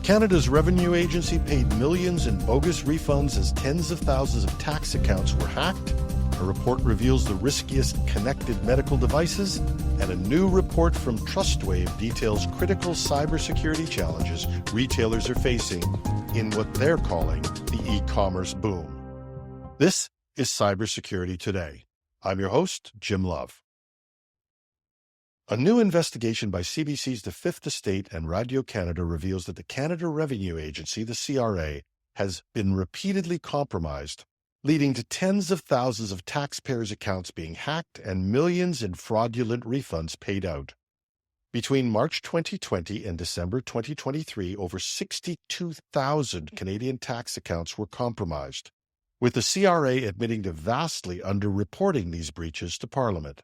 Canada's Revenue Agency paid millions in bogus refunds as tens of thousands of tax accounts were hacked. A report reveals the riskiest connected medical devices, and a new report from Trustwave details critical cybersecurity challenges retailers are facing in what they're calling the e-commerce boom. This is Cybersecurity Today. I'm your host, Jim Love. A new investigation by CBC's The Fifth Estate and Radio Canada reveals that the Canada Revenue Agency, the CRA, has been repeatedly compromised, leading to tens of thousands of taxpayers' accounts being hacked and millions in fraudulent refunds paid out. Between March 2020 and December 2023, over 62,000 Canadian tax accounts were compromised, with the CRA admitting to vastly underreporting these breaches to Parliament.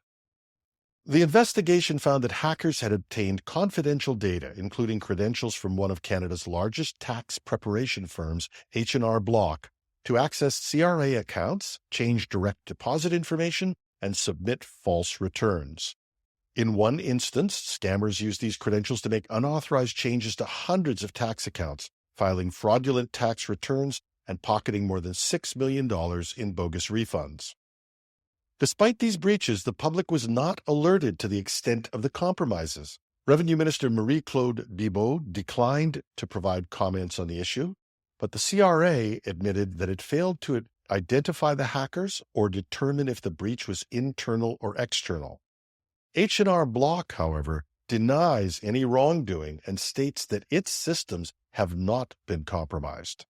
The investigation found that hackers had obtained confidential data, including credentials from one of Canada's largest tax preparation firms, H&R Block, to access CRA accounts, change direct deposit information, and submit false returns. In one instance, scammers used these credentials to make unauthorized changes to hundreds of tax accounts, filing fraudulent tax returns and pocketing more than $6 million in bogus refunds. Despite these breaches, the public was not alerted to the extent of the compromises. Revenue Minister Marie-Claude Bibeau declined to provide comments on the issue, but the CRA admitted that it failed to identify the hackers or determine if the breach was internal or external. H&R Block, however, denies any wrongdoing and states that its systems have not been compromised.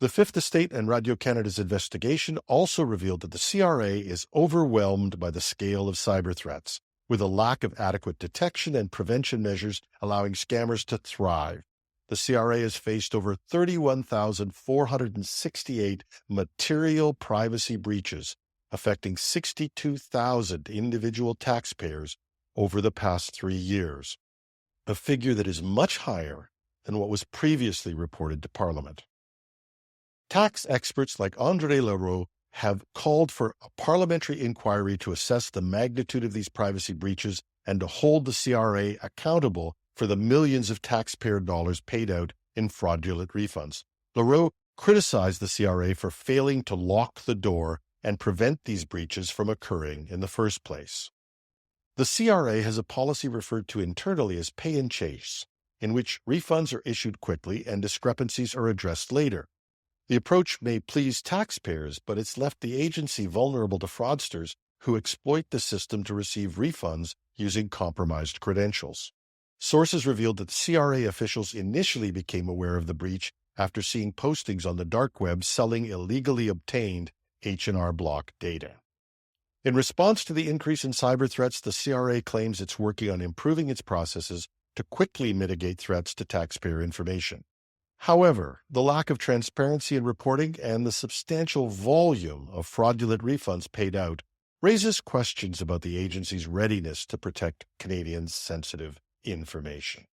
The Fifth Estate and Radio Canada's investigation also revealed that the CRA is overwhelmed by the scale of cyber threats, with a lack of adequate detection and prevention measures allowing scammers to thrive. The CRA has faced over 31,468 material privacy breaches, affecting 62,000 individual taxpayers over the past 3 years, a figure that is much higher than what was previously reported to Parliament. Tax experts like André Leroux have called for a parliamentary inquiry to assess the magnitude of these privacy breaches and to hold the CRA accountable for the millions of taxpayer dollars paid out in fraudulent refunds. Leroux criticized the CRA for failing to lock the door and prevent these breaches from occurring in the first place. The CRA has a policy referred to internally as pay and chase, in which refunds are issued quickly and discrepancies are addressed later. The approach may please taxpayers, but it's left the agency vulnerable to fraudsters who exploit the system to receive refunds using compromised credentials. Sources revealed that the CRA officials initially became aware of the breach after seeing postings on the dark web selling illegally obtained H&R Block data. In response to the increase in cyber threats, the CRA claims it's working on improving its processes to quickly mitigate threats to taxpayer information. However, the lack of transparency in reporting and the substantial volume of fraudulent refunds paid out raises questions about the agency's readiness to protect Canadians' sensitive information.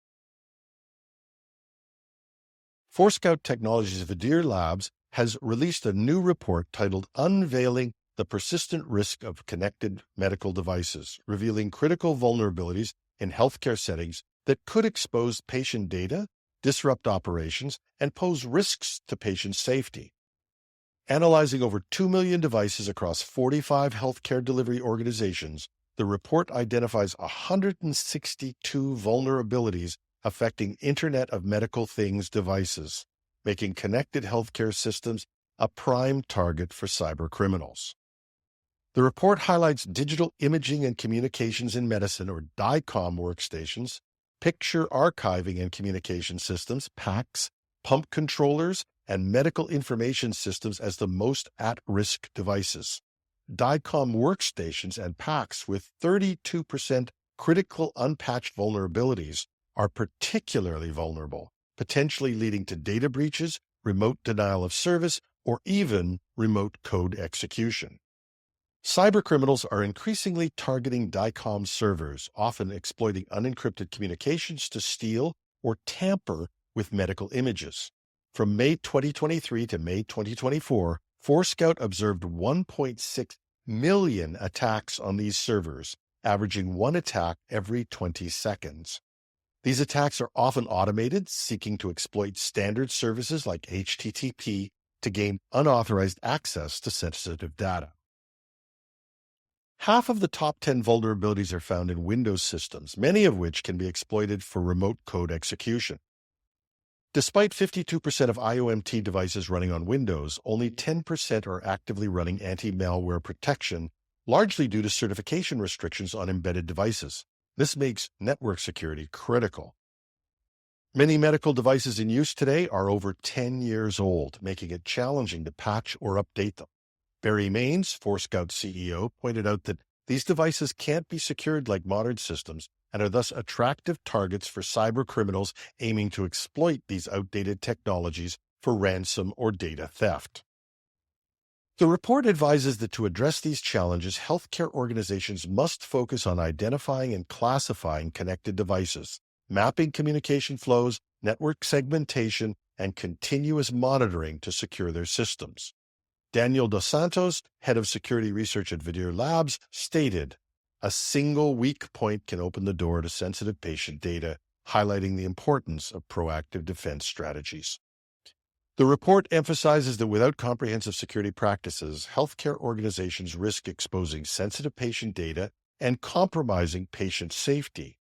Forescout Technologies of Adair Labs has released a new report titled Unveiling the Persistent Risk of Connected Medical Devices, revealing critical vulnerabilities in healthcare settings that could expose patient data, disrupt operations, and pose risks to patient safety. Analyzing over 2 million devices across 45 healthcare delivery organizations, the report identifies 162 vulnerabilities affecting Internet of Medical Things devices, making connected healthcare systems a prime target for cybercriminals. The report highlights digital imaging and communications in medicine, or DICOM workstations, picture archiving and communication systems, PACS, pump controllers, and medical information systems as the most at-risk devices. DICOM workstations and PACS with 32% critical unpatched vulnerabilities are particularly vulnerable, potentially leading to data breaches, remote denial of service, or even remote code execution. Cybercriminals are increasingly targeting DICOM servers, often exploiting unencrypted communications to steal or tamper with medical images. From May 2023 to May 2024, Forescout observed 1.6 million attacks on these servers, averaging one attack every 20 seconds. These attacks are often automated, seeking to exploit standard services like HTTP to gain unauthorized access to sensitive data. Half of the top 10 vulnerabilities are found in Windows systems, many of which can be exploited for remote code execution. Despite 52% of IOMT devices running on Windows, only 10% are actively running anti-malware protection, largely due to certification restrictions on embedded devices. This makes network security critical. Many medical devices in use today are over 10 years old, making it challenging to patch or update them. Barry Maines, Forescout CEO, pointed out that these devices can't be secured like modern systems and are thus attractive targets for cyber criminals aiming to exploit these outdated technologies for ransom or data theft. The report advises that to address these challenges, healthcare organizations must focus on identifying and classifying connected devices, mapping communication flows, network segmentation, and continuous monitoring to secure their systems. Daniel Dos Santos, head of security research at Vidir Labs, stated, "A single weak point can open the door to sensitive patient data, highlighting the importance of proactive defense strategies." The report emphasizes that without comprehensive security practices, healthcare organizations risk exposing sensitive patient data and compromising patient safety.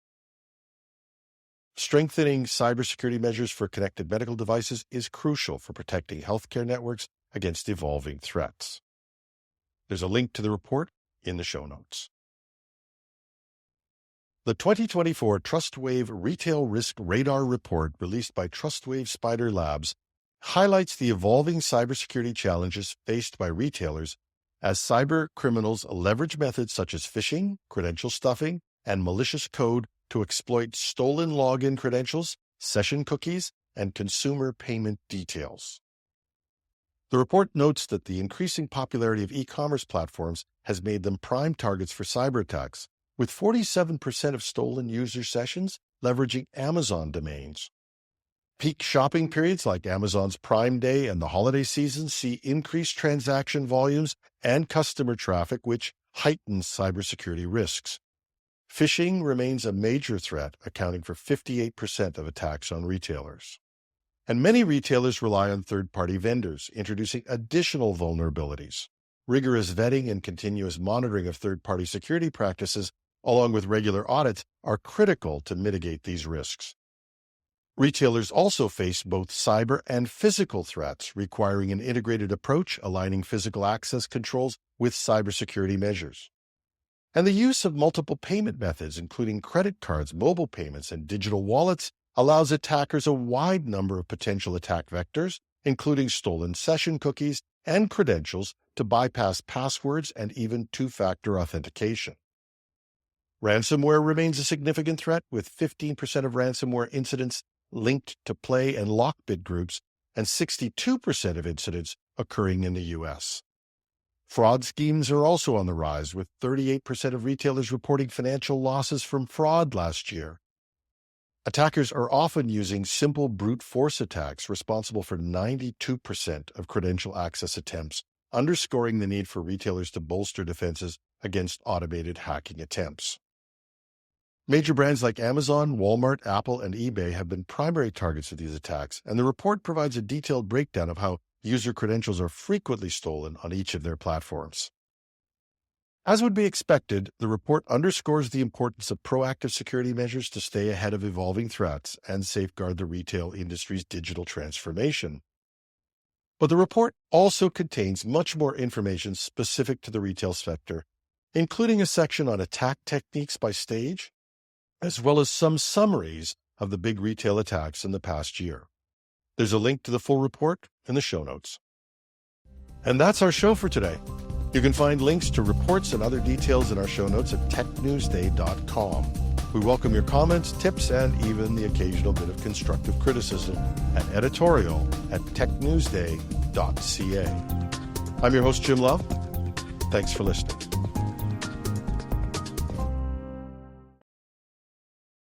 Strengthening cybersecurity measures for connected medical devices is crucial for protecting healthcare networks against evolving threats. There's a link to the report in the show notes. The 2024 Trustwave Retail Risk Radar Report, released by Trustwave Spider Labs, highlights the evolving cybersecurity challenges faced by retailers as cyber criminals leverage methods such as phishing, credential stuffing, and malicious code to exploit stolen login credentials, session cookies, and consumer payment details. The report notes that the increasing popularity of e-commerce platforms has made them prime targets for cyber attacks, with 47% of stolen user sessions leveraging Amazon domains. Peak shopping periods like Amazon's Prime Day and the holiday season see increased transaction volumes and customer traffic, which heightens cybersecurity risks. Phishing remains a major threat, accounting for 58% of attacks on retailers. And many retailers rely on third-party vendors, introducing additional vulnerabilities. Rigorous vetting and continuous monitoring of third-party security practices, along with regular audits, are critical to mitigate these risks. Retailers also face both cyber and physical threats, requiring an integrated approach, aligning physical access controls with cybersecurity measures. And the use of multiple payment methods, including credit cards, mobile payments, and digital wallets, allows attackers a wide number of potential attack vectors, including stolen session cookies and credentials, to bypass passwords and even two-factor authentication. Ransomware remains a significant threat, with 15% of ransomware incidents linked to Play and Lockbit groups, and 62% of incidents occurring in the U.S. Fraud schemes are also on the rise, with 38% of retailers reporting financial losses from fraud last year. Attackers are often using simple brute force attacks, responsible for 92% of credential access attempts, underscoring the need for retailers to bolster defenses against automated hacking attempts. Major brands like Amazon, Walmart, Apple, and eBay have been primary targets of these attacks, and the report provides a detailed breakdown of how user credentials are frequently stolen on each of their platforms. As would be expected, the report underscores the importance of proactive security measures to stay ahead of evolving threats and safeguard the retail industry's digital transformation. But the report also contains much more information specific to the retail sector, including a section on attack techniques by stage, as well as some summaries of the big retail attacks in the past year. There's a link to the full report in the show notes. And that's our show for today. You can find links to reports and other details in our show notes at technewsday.com. We welcome your comments, tips, and even the occasional bit of constructive criticism at editorial@technewsday.ca. I'm your host, Jim Love. Thanks for listening.